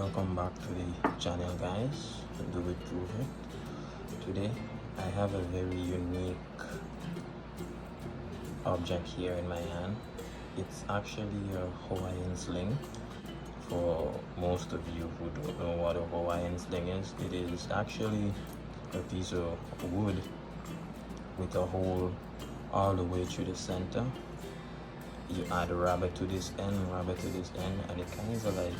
welcome back to the channel, guys. Do it prove it. Today I have a very unique object here in my hand. It's actually a Hawaiian sling. For most of you who don't know what a Hawaiian sling is, it is actually a piece of wood with a hole all the way through the center. You add a rubber to this end, rubber to this end, and it kind of like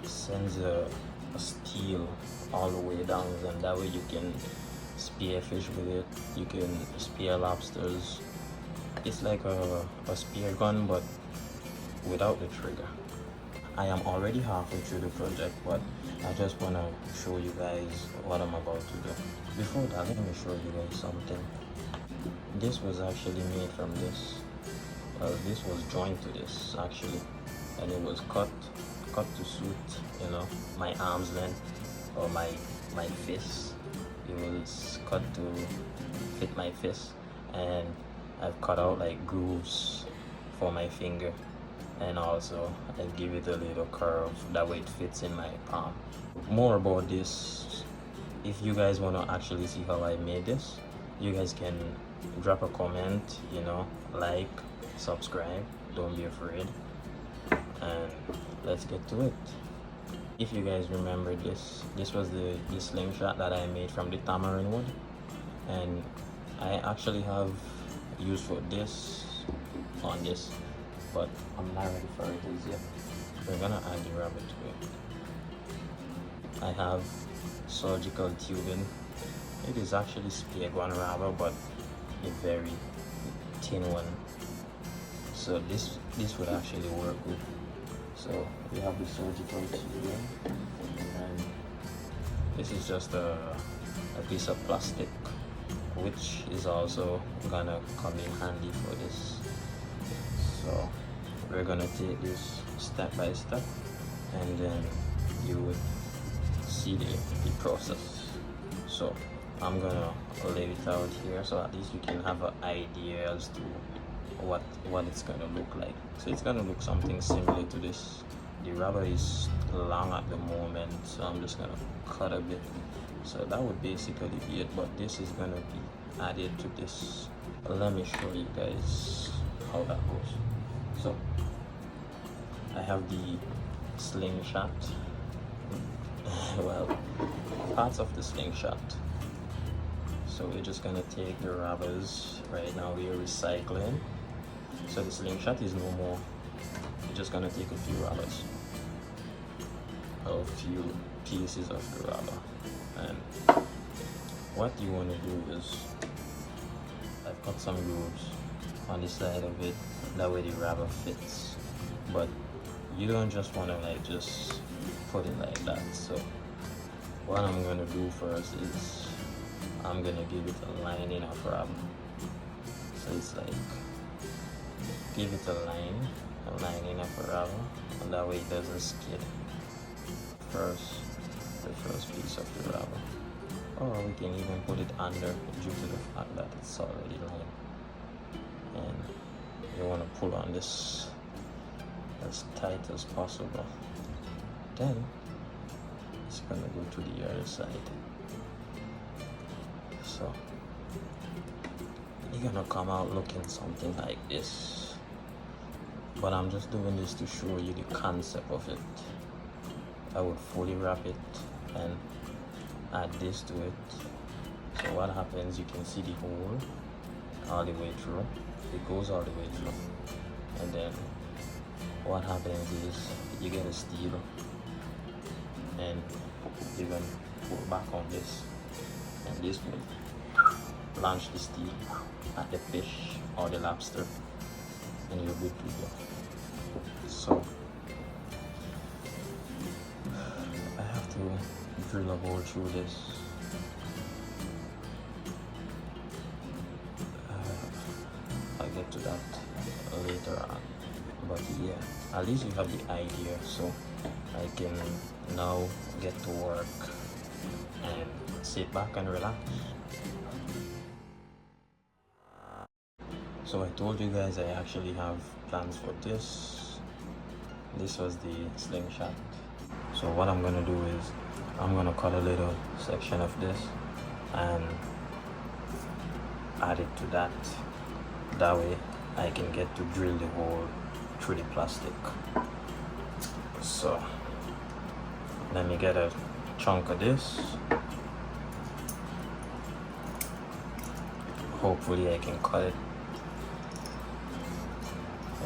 sends a steel all the way down, and that way you can spear fish with it. You can spear lobsters. It's like a spear gun, but without the trigger. I am already halfway through the project, but I just want to show you guys what I'm about to do. Before that, let me show you guys something. This was actually made from this. This was joined to this actually, and it was cut to suit, you know, my arm's length or my fist. It was cut to fit my fist, and I've cut out like grooves for my finger, and also I give it a little curve that way it fits in my palm. More about this, if you guys want to actually see how I made this, you guys can drop a comment, you know, like, subscribe, don't be afraid, and let's get to it. If you guys remember this was the slingshot that I made from the tamarind wood, and I actually have use for this on this, but I'm not ready for it as yet. We're gonna add the rubber to it. I have surgical tubing. It is actually spear gun rubber, but a very thin one, so this would actually work good. So we have the surgical tubing, and this is just a piece of plastic, which is also gonna come in handy for this. So we're gonna take this step by step, and then you would see the process. So I'm gonna lay it out here so at least you can have an idea as to what it's gonna look like. So it's gonna look something similar to this. The rubber is long at the moment, so I'm just gonna cut a bit. So that would basically be it, but this is gonna be added to this. Let me show you guys how that goes. So I have the slingshot. Well, parts of the slingshot. So we're just gonna take the rubbers. Right now we are recycling, so the slingshot is no more. We're just gonna take a few rubbers, a few pieces of the rubber, and what you want to do is, I've cut some grooves on the side of it, that way the rubber fits, but you don't just want to like just put it like that. So what I'm gonna do first is I'm gonna give it a lining of rubber. So it's like, give it a lining of rubber, and that way it doesn't skid. The first piece of the rubber, or we can even put it under due to the fact that it's already lined. And you want to pull on this as tight as possible. Then it's gonna go to the other side. So you're gonna come out looking something like this, but I'm just doing this to show you the concept of it. I would fully wrap it and add this to it. So what happens, you can see the hole all the way through. It goes all the way through, and then what happens is you get a steel, and you're gonna pull back on this, and this will launch the steel at the fish or the lobster, and you're good to go. So I have to drill a hole through this. I'll get to that later on, but yeah, at least you have the idea, so I can now get to work and sit back and relax. So I told you guys I actually have plans for this. This was the slingshot. So what I'm gonna do is I'm gonna cut a little section of this and add it to that. That way I can get to drill the hole through the plastic. So let me get a chunk of this. Hopefully I can cut it.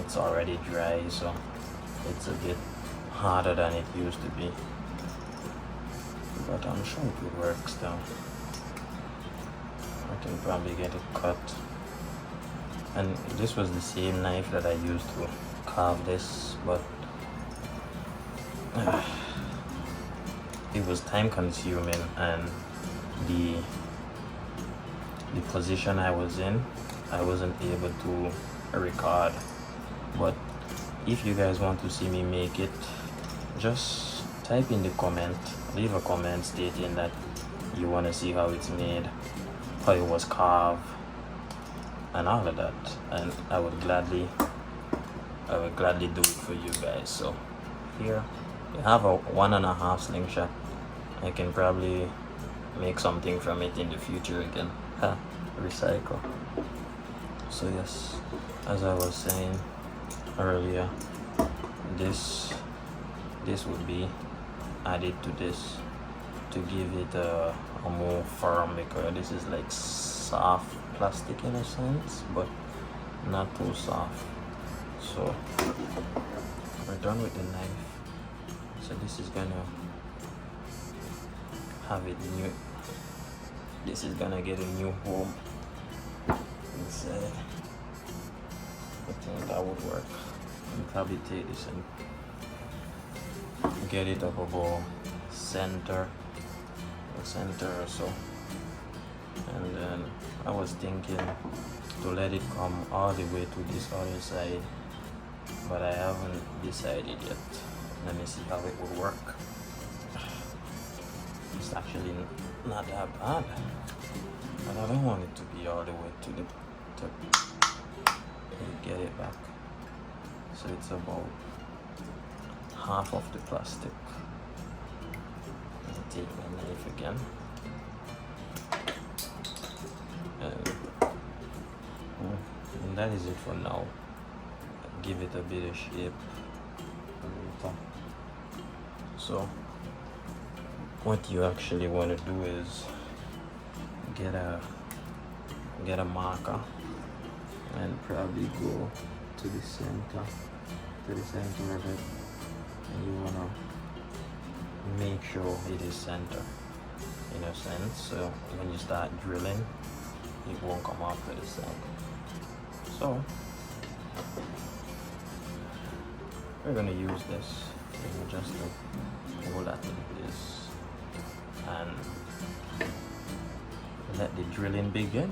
It's already dry, so it's a bit harder than it used to be, but I'm sure it will work still. I can probably get it cut. And this was the same knife that I used to carve this, but it was time consuming, and the position I was in, I wasn't able to record. But if you guys want to see me make it, just type in the comment, leave a comment stating that you want to see how it's made, how it was carved, and all of that, and I would gladly do it for you guys. So here you have a 1.5 slingshot. I can probably make something from it in the future again. Recycle. So yes, as I was saying earlier, this would be added to this to give it a more firm, because this is like soft plastic in a sense, but not too soft. So we're done with the knife. So this is gonna have it new. This is gonna get a new home inside. I think that would work. I'll probably take this and get it up above center or so. And then I was thinking to let it come all the way to this other side, but I haven't decided yet. Let me see how it will work. It's actually not that bad, but I don't want it to be all the way to the top. Get it back. So it's about half of the plastic. I'll take my knife again. And that is it for now. Give it a bit of shape. So what you actually want to do is get a marker and probably go to the center of it, and you want to make sure it is center in a sense, so when you start drilling it won't come off to the side. So we're going to use this and just to hold that in place and let the drilling begin.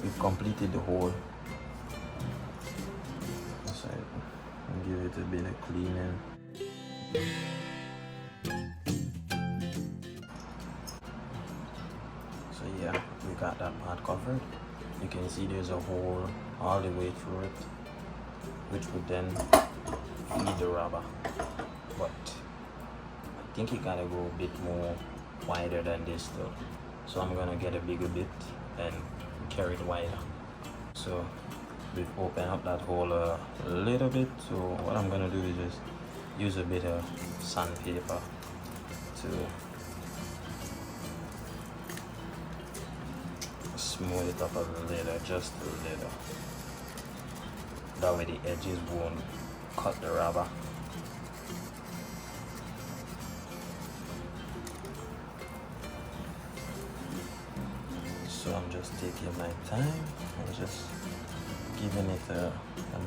We've completed the hole. So I'll give it a bit of cleaning. So yeah, we got that part covered. You can see there's a hole all the way through it, which would then feed the rubber. But I think it gotta go a bit more wider than this though. So I'm gonna get a bigger bit and carry it wider. So we've opened up that hole a little bit. So what I'm gonna do is just use a bit of sandpaper to smooth it up a little, just a little. That way the edges won't cut the rubber. So I'm just taking my time and just giving it a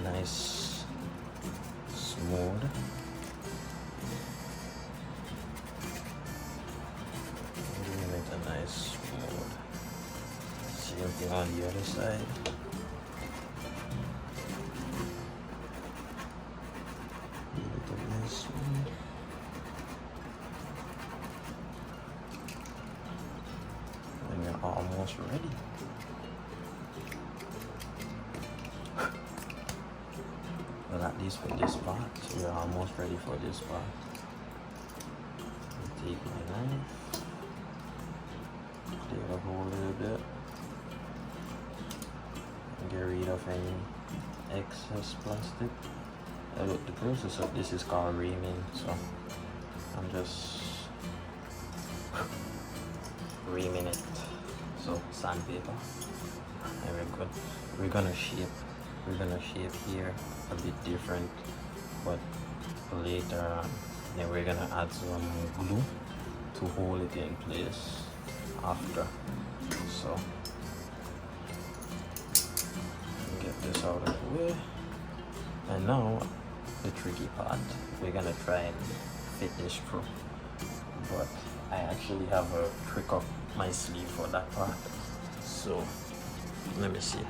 nice smooth. Giving it a nice smooth. Same thing on the other side. Give it a nice smooth. When you're almost ready. Well, at least for this part, we're almost ready for this part. I'll take my knife, clear the hole a little bit, and get rid of any excess plastic. The process of this is called reaming, so I'm just reaming it. So sandpaper, and we're good. We're gonna shape here a bit different, but later on, then we're gonna add some glue to hold it in place after. So get this out of the way, and now the tricky part, we're gonna try and fit this through, but I actually have a trick up my sleeve for that part. So let me see.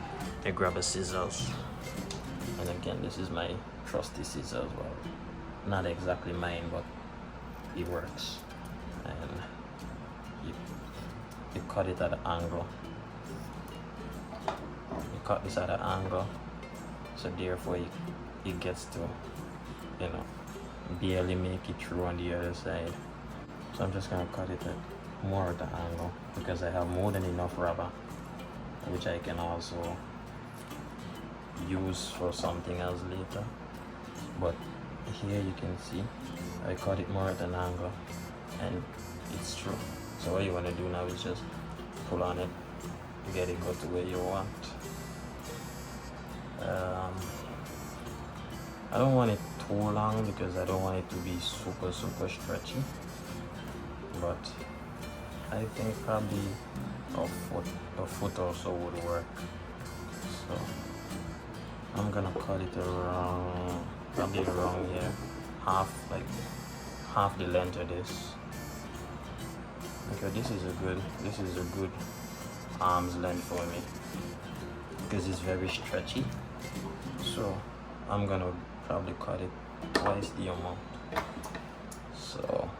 I grab a scissors, and again, this is my trusty scissors. Well, not exactly mine, but it works. And you cut it at an angle. You cut this at an angle, so therefore it gets to, you know, barely make it through on the other side. So I'm just gonna cut it at more at the angle because I have more than enough rubber, which I can also use for something else later. But here you can see I cut it more at an angle, and it's true. So what you want to do now is just pull on it, get it go to where you want. I don't want it too long because I don't want it to be super stretchy, but I think probably a foot or so would work. So I'm gonna cut it around, probably around here, half the length of this. Okay, this is a good arm's length for me because it's very stretchy. So I'm gonna probably cut it twice the amount. So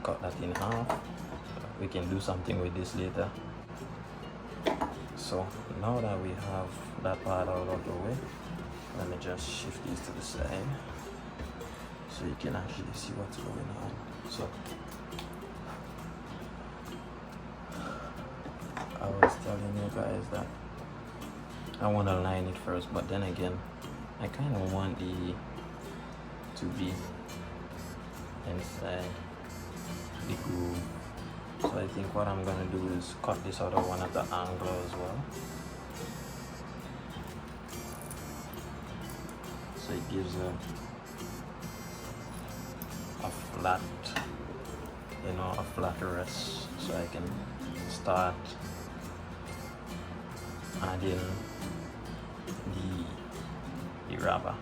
cut that in half. We can do something with this later. So now that we have that part out of the way, let me just shift these to the side so you can actually see what's going on. So I was telling you guys that I want to line it first, but then again, I kind of want the to be inside the groove. So I think what I'm gonna do is cut this out of one at the angle as well. So it gives a flat, you know, a flat rest. So I can start adding the rubber.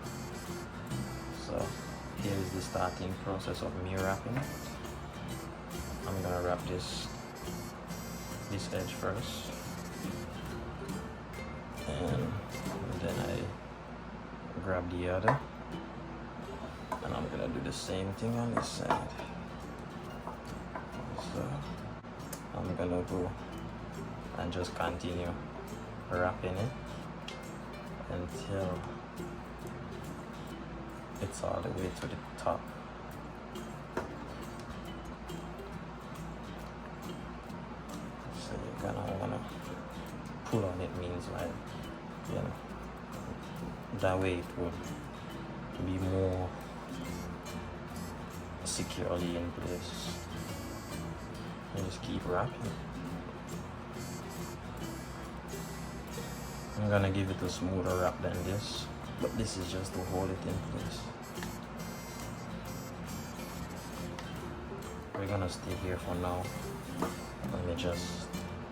So here is the starting process of me wrapping it. I'm gonna wrap this edge first, and then I grab the other, and I'm gonna do the same thing on this side. So I'm gonna go and just continue wrapping it until it's all the way to the top. So you're gonna wanna pull on it, means like, you know, that way it would be more securely in place. And just keep wrapping. I'm gonna give it a smoother wrap than this, but this is just to hold it in place. We're gonna stay here for now. Let me just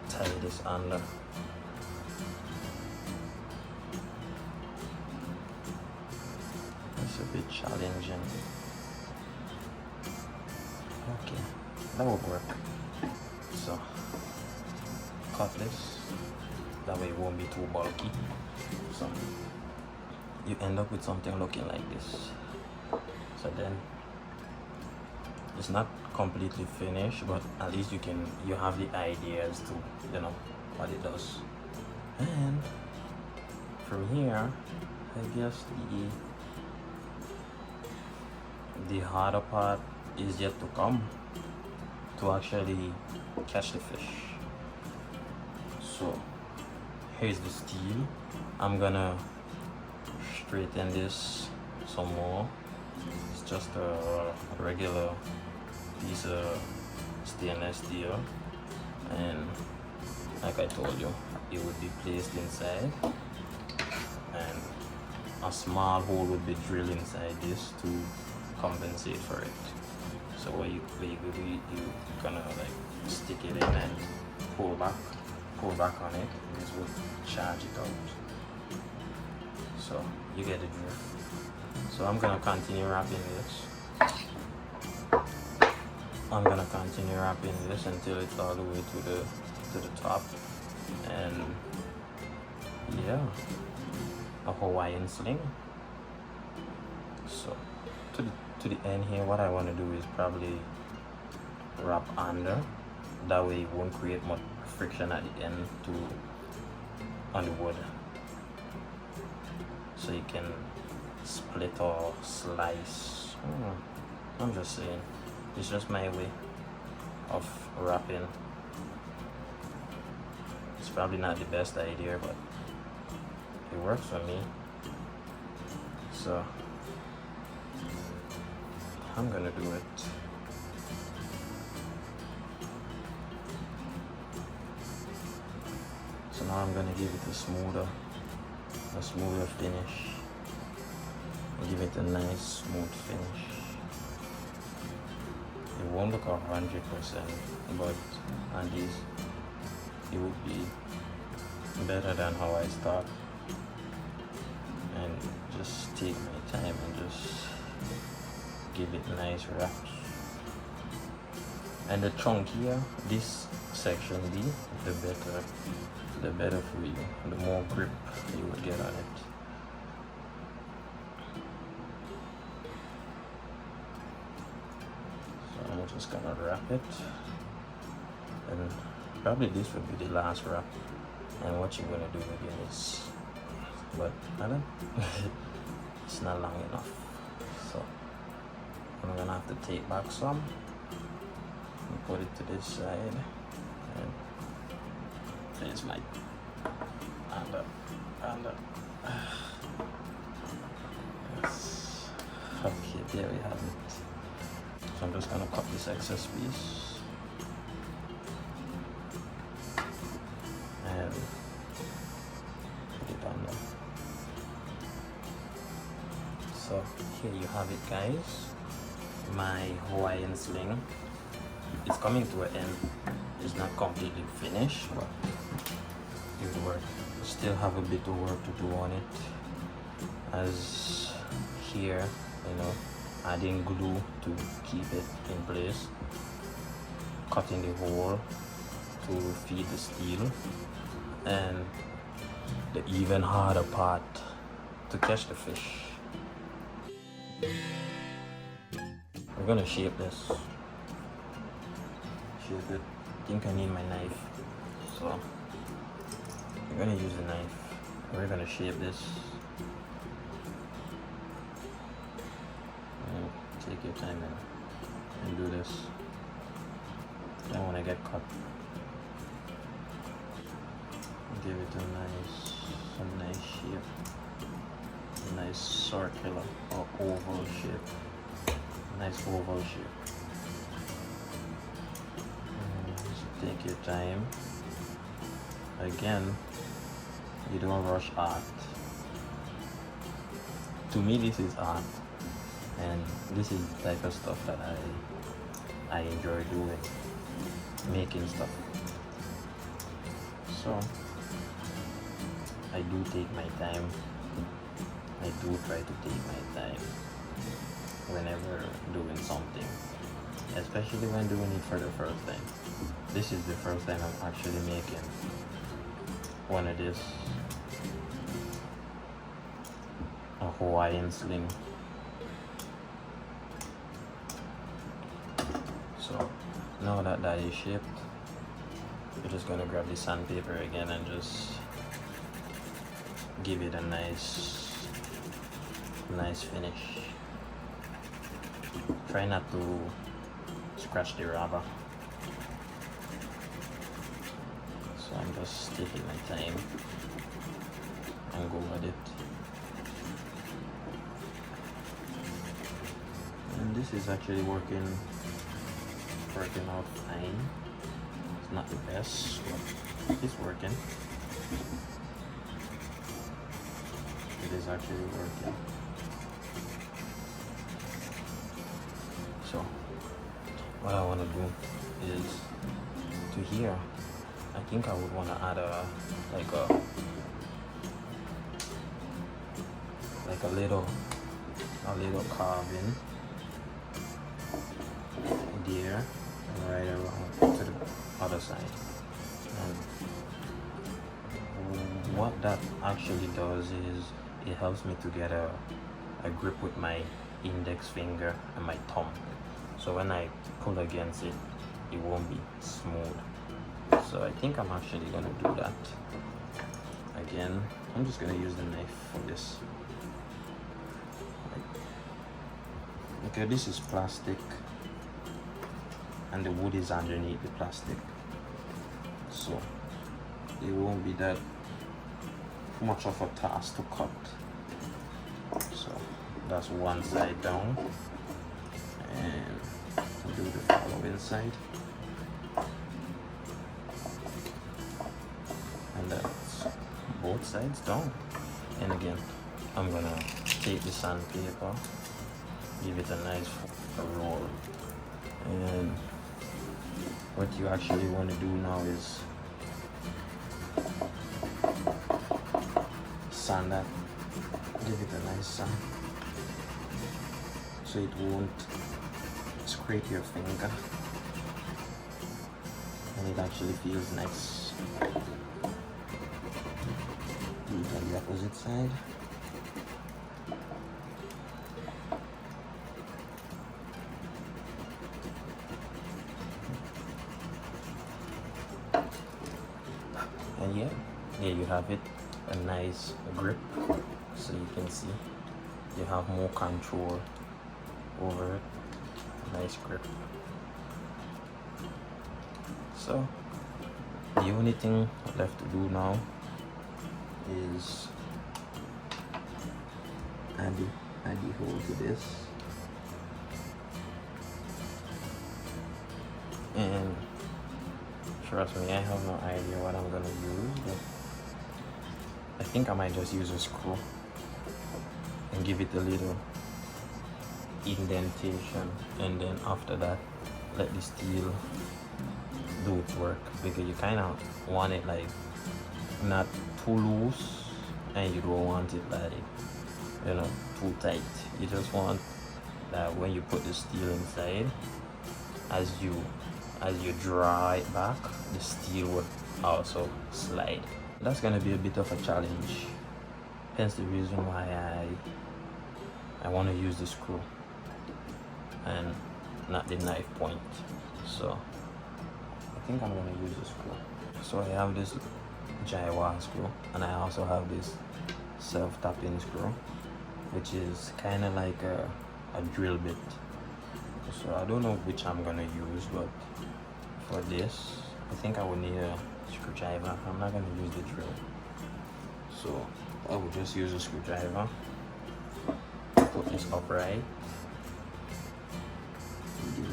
tie this under. It's a bit challenging. Okay, that would work. So, cut this. That way it won't be too bulky. So, you end up with something looking like this. So then, It's not completely finished, but at least you have the ideas to, you know, what it does. And from here, I guess the harder part is yet to come, to actually catch the fish. So here's the steel. I'm gonna straighten this some more. It's just a regular piece of stainless steel, and like I told you, it would be placed inside, and a small hole would be drilled inside this to compensate for it. So what you gonna like stick it in and pull back on it. This will charge it out. So you get the drift. So I'm gonna continue wrapping this. I'm gonna continue wrapping this until it's all the way to the top. And yeah, a Hawaiian sling. So to the end here, what I want to do is probably wrap under. That way it won't create much friction at the end on the wood. So you can split or slice. I'm just saying, it's just my way of wrapping. It's probably not the best idea, but it works for me. So I'm gonna do it. So now I'm gonna give it a smoother finish. Give it a nice smooth finish. It won't look 100%, but at least it would be better than how I start. And just take my time and just give it nice wraps. And the chunkier this section be, the better for you, the more grip you would get on it. So I'm just gonna wrap it, and probably this will be the last wrap. And what you're gonna do again is, but I don't it's not long enough, so I'm gonna have to take back some and put it to this side, and there's my and yes. Okay, there we have it. So I'm just gonna cut this excess piece and put it on there. So here you have it, guys. My Hawaiian sling is coming to an end. It's not completely finished, but it will work. Still have a bit of work to do on it, as here, you know, adding glue to keep it in place, cutting the hole to feed the steel, and the even harder part to catch the fish. We're gonna shape this. Shape it. I think I need my knife, so we're gonna use a knife. We're gonna shape this. Take your time and do this. I don't want to get cut. Give it a nice shape, a nice circular or oval shape. Nice oval shape. So take your time. Again, you don't rush art. To me, this is art, and this is the type of stuff that I enjoy doing, making stuff. So I do take my time. I do try to take my time whenever doing something, especially when doing it for the first time. This is the first time I'm actually making one of this, a Hawaiian sling. So now that that is shaped, we're just gonna grab the sandpaper again and just give it a nice finish. Try not to scratch the rubber. So I'm just taking my time and go with it. And this is actually working out fine. It's not the best, but it's working. It is actually working. So what I want to do is to here, I think I would want to add a little carving there and right around to the other side. And what that actually does is it helps me to get a grip with my index finger and my thumb. So when I pull against it, it won't be smooth. So I think I'm actually gonna do that. Again, I'm just gonna use the knife for this. Okay, this is plastic and the wood is underneath the plastic, so it won't be that much of a task to cut. So that's one side down, and do the following side, and that's both sides down. And again, I'm gonna take the sandpaper, give it a nice roll, and what you actually want to do now is sand that, give it a nice sand so it won't scrape your finger and it actually feels nice. Do it on the opposite side. And yeah, there you have it, a nice grip. So you can see you have more control over it, a nice grip. So the only thing left to do now is add the hole to this, and trust me, I have no idea what I'm gonna use, but I think I might just use a screw and give it a little indentation, and then after that let the steel do its work, because you kind of want it like not too loose and you don't want it like, you know, too tight. You just want that when you put the steel inside, as you draw it back, the steel would also slide. That's gonna be a bit of a challenge, hence the reason why I want to use the screw and not the knife point. So I think I'm gonna use the screw. So I have this Jaiwa screw, and I also have this self-tapping screw, which is kind of like a drill bit. So I don't know which I'm gonna use, but for this I think I will need a screwdriver. I'm not gonna use the drill, so I will just use a screwdriver. Put this upright, give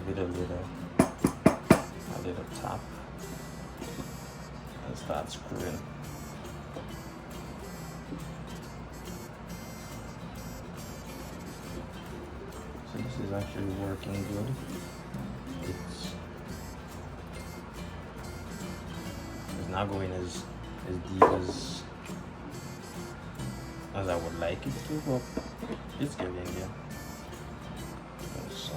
it a little tap, and start screwing. So this is actually working good. It's not going as deep as I would like it to, but it's getting there. So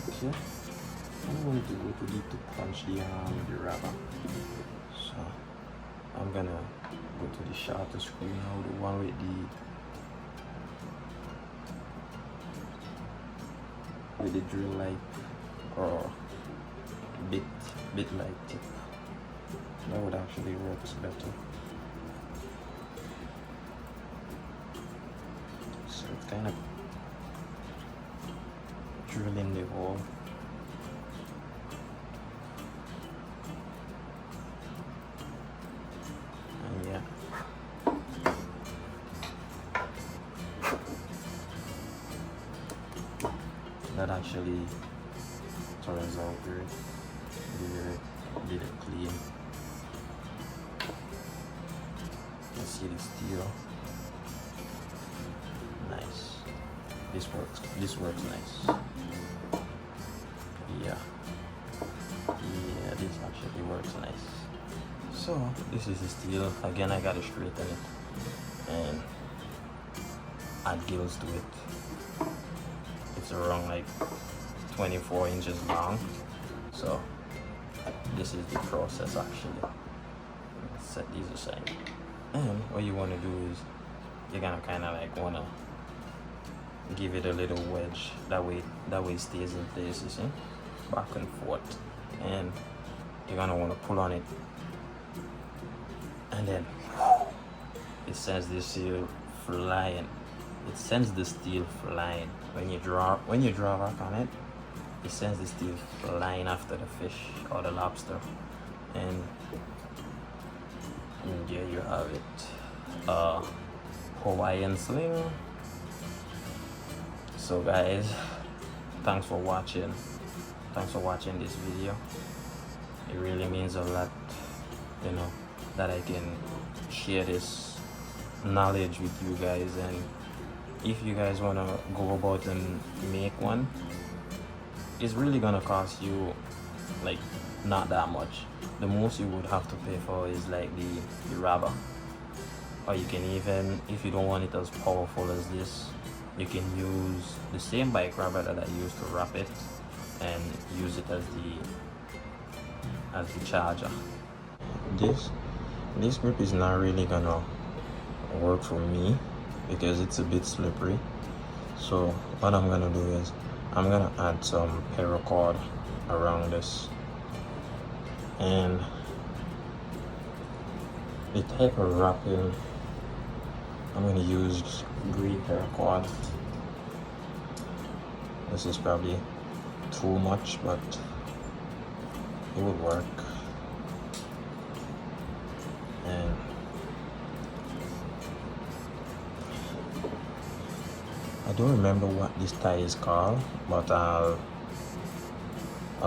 okay, I don't want it to go too deep to punch the rubber. So I'm gonna go to the shorter screw now, the one with with the drill light or bit light tip. That would actually work better. So it's kind of drilling the hole. And yeah. That actually turns out great. Did it clean. You see the steel. Nice. This works nice. Yeah, this actually works nice. So this is the steel. Again, I gotta straighten it and add gills to it. It's around like 24 inches long. So this is the process actually. Let's set these aside. And what you want to do is you're gonna kind of like want to give it a little wedge. That way it stays in place, you see, back and forth. And you're gonna want to pull on it, and then it sends the steel flying. It sends the steel flying. When you draw back on it, it sends the steel flying after the fish or the lobster. And there you have it. Hawaiian sling. So guys, thanks for watching this video. It really means a lot, you know, that I can share this knowledge with you guys. And if you guys want to go about and make one, it's really gonna cost you like not that much. The most you would have to pay for is like the rubber, or you can even, if you don't want it as powerful as this, you can use the same bike rubber that I used to wrap it and use it as the charger. This grip is not really gonna work for me because it's a bit slippery. So what I'm gonna do is I'm gonna add some paracord around this, and the type of wrapping I'm gonna use green paracord. This is probably too much, but it would work. And I don't remember what this tie is called, but I'll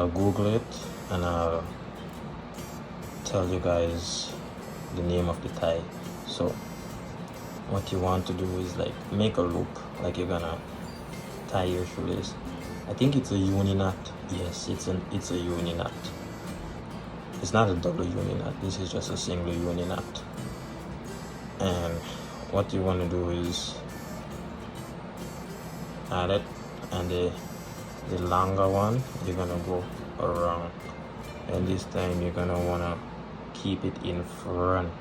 Google it and I'll tell you guys the name of the tie. So what you want to do is like make a loop, like you're gonna tie your shoelace. I think it's a uni knot. Yes, it's a uni knot. It's not a double uni knot. This is just a single uni knot. And what you want to do is add it, and the longer one you're gonna go around, and this time you're gonna wanna keep it in front,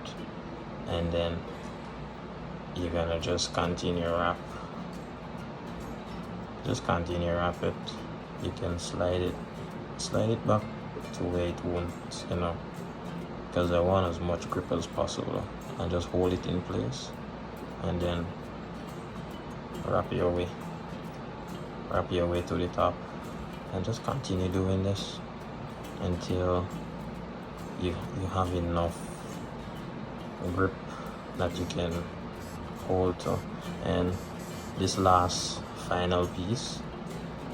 and then you're gonna just continue wrap. Just continue wrap it. You can slide it back to where it won't, you know, because I want as much grip as possible, and just hold it in place, and then wrap your way to the top, and just continue doing this until you have enough grip that you can hold to. And this last final piece,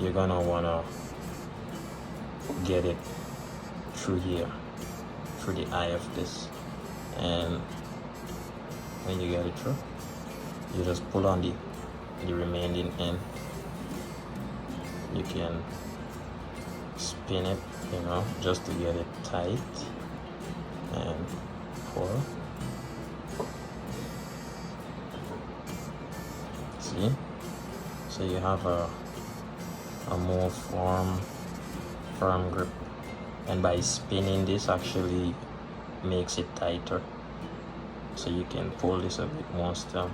you're gonna wanna get it through here, through the eye of this, and when you get it through, you just pull on the remaining end. You can spin it, you know, just to get it tight, and pull. See? So you have a more firm grip, and by spinning this actually makes it tighter, so you can pull this a bit more still.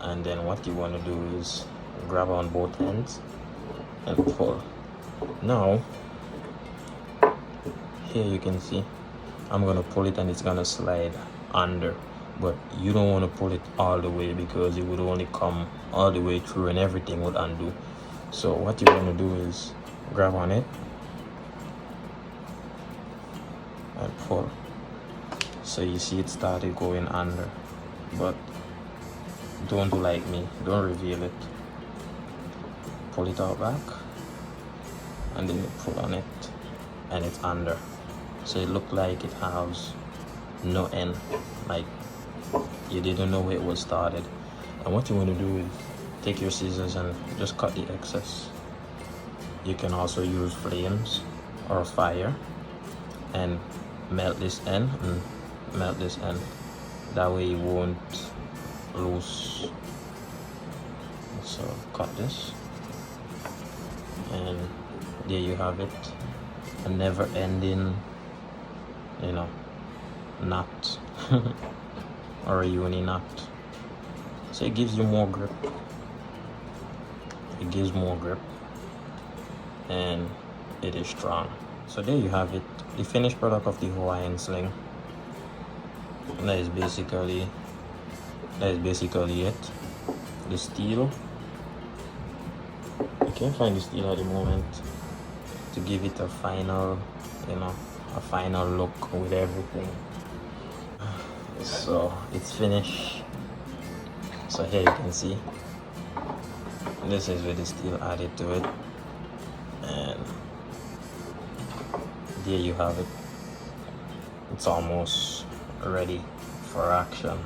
And then what you want to do is grab on both ends and pull. Now here you can see I'm gonna pull it and it's gonna slide under, but you don't want to pull it all the way because it would only come all the way through and everything would undo. So what you're gonna do is grab on it and pull. So you see it started going under, but don't do like me, don't reveal it. Pull it out back and then you pull on it and it's under. So it looked like it has no end, like you didn't know where it was started. And what you want to do is take your scissors and just cut the excess. You can also use flames or fire and melt this end and melt this end. That way it won't loose. So cut this, and there you have it, a never-ending, you know, knot or a uni knot. So it gives you more grip. It gives more grip, and it is strong. So there you have it, the finished product of the Hawaiian sling. And that is basically it. The steel, I can't find the steel at the moment to give it a final, you know, a final look with everything. So it's finished. So here you can see this is with the steel added to it, and there you have it. It's almost ready for action.